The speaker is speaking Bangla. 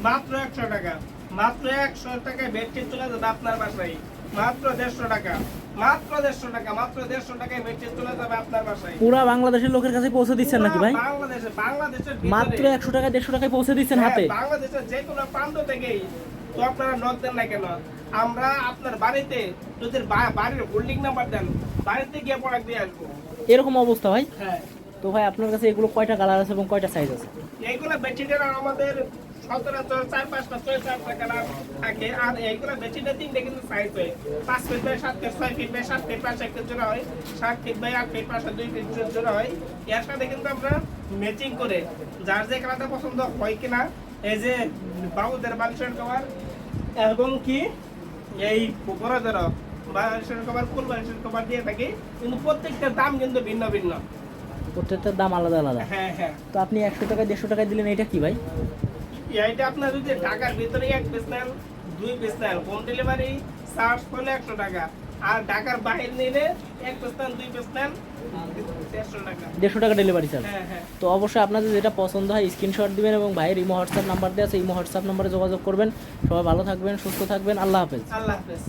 মাত্র 100 টাকা, মাত্র 100 টাকায় বেডশিট চলে যাবে আপনার বাসায়। মাত্র 150 টাকা, মাত্র 150 টাকা, মাত্র 150 টাকায় বেডশিট চলে যাবে আপনার বাসায়। পুরা বাংলাদেশের লোকের কাছে পৌঁছে দিচ্ছেন নাকি ভাই? বাংলাদেশের মাত্র 100 টাকা 150 টাকায় পৌঁছে দিচ্ছেন হ্যাঁ, হাতে? বাংলাদেশের যে কোনো প্রান্ত থেকেই তো আপনারা নক দেন না কেন, আমরা আপনার বাড়িতে যদি বাড়ির হোল্ডিং নাম্বার দেন, বাড়িতে গিয়ে প্রোডাক্ট দিয়ে আসবো। এরকম অবস্থা ভাই? হ্যাঁ। তো ভাই আপনার কাছে এগুলো কয়টা কালার আছে এবং কয়টা সাইজ আছে? এইগুলো বেডশিটের আমাদের সচরাচর 4-5টা 6-7টা কালার থাকে। আর এইগুলো বেডশিটের 3টে কিন্তু সাইজ হয়, 5 feet by 7 feet, 6 feet by 7 feet, 5 feet জোড়া হয়, 7 ফিট বাই 8 ফিট, 5 2 ফিট জোড়া হয়। এর সাথে কিন্তু আমরা ম্যাচিং করে যার যে কালারটা পছন্দ হয় কিনা, এই যে বাবুদের বালিশের কভার এবং কি এই বড়দের বালিশের কভার, ফুল বালিশের কভার দিয়ে থাকি, কিন্তু প্রত্যেকটার দাম কিন্তু ভিন্ন ভিন্ন। প্রত্যেকটার দাম আলাদা আলাদা। হ্যাঁ হ্যাঁ। তো আপনি 100 টাকা 150 টাকায় দিলেন, এটা কি ভাই? এইটা আপনার যদি ঢাকার ভিতরে 1 পিস নেন, 2 পিস নেন, হোম ডেলিভারি চার্জ করলে 100 টাকা। আর ঢাকার বাইরে নিলে 1 পিস নেন, 2 পিস নেন, 150 টাকা। 150 টাকা ডেলিভারি চার্জ। হ্যাঁ হ্যাঁ। তো অবশ্যই আপনাদের যেটা পছন্দ হয় স্ক্রিনশট দিবেন এবং ভাইয়ের ইমো হোয়াটসঅ্যাপ নাম্বার দেওয়া আছে, ইমো হোয়াটসঅ্যাপ নাম্বারে যোগাযোগ করবেন। সবাই ভালো থাকবেন, সুস্থ থাকবেন, আল্লাহ হাফেজ। আল্লাহ হাফেজ।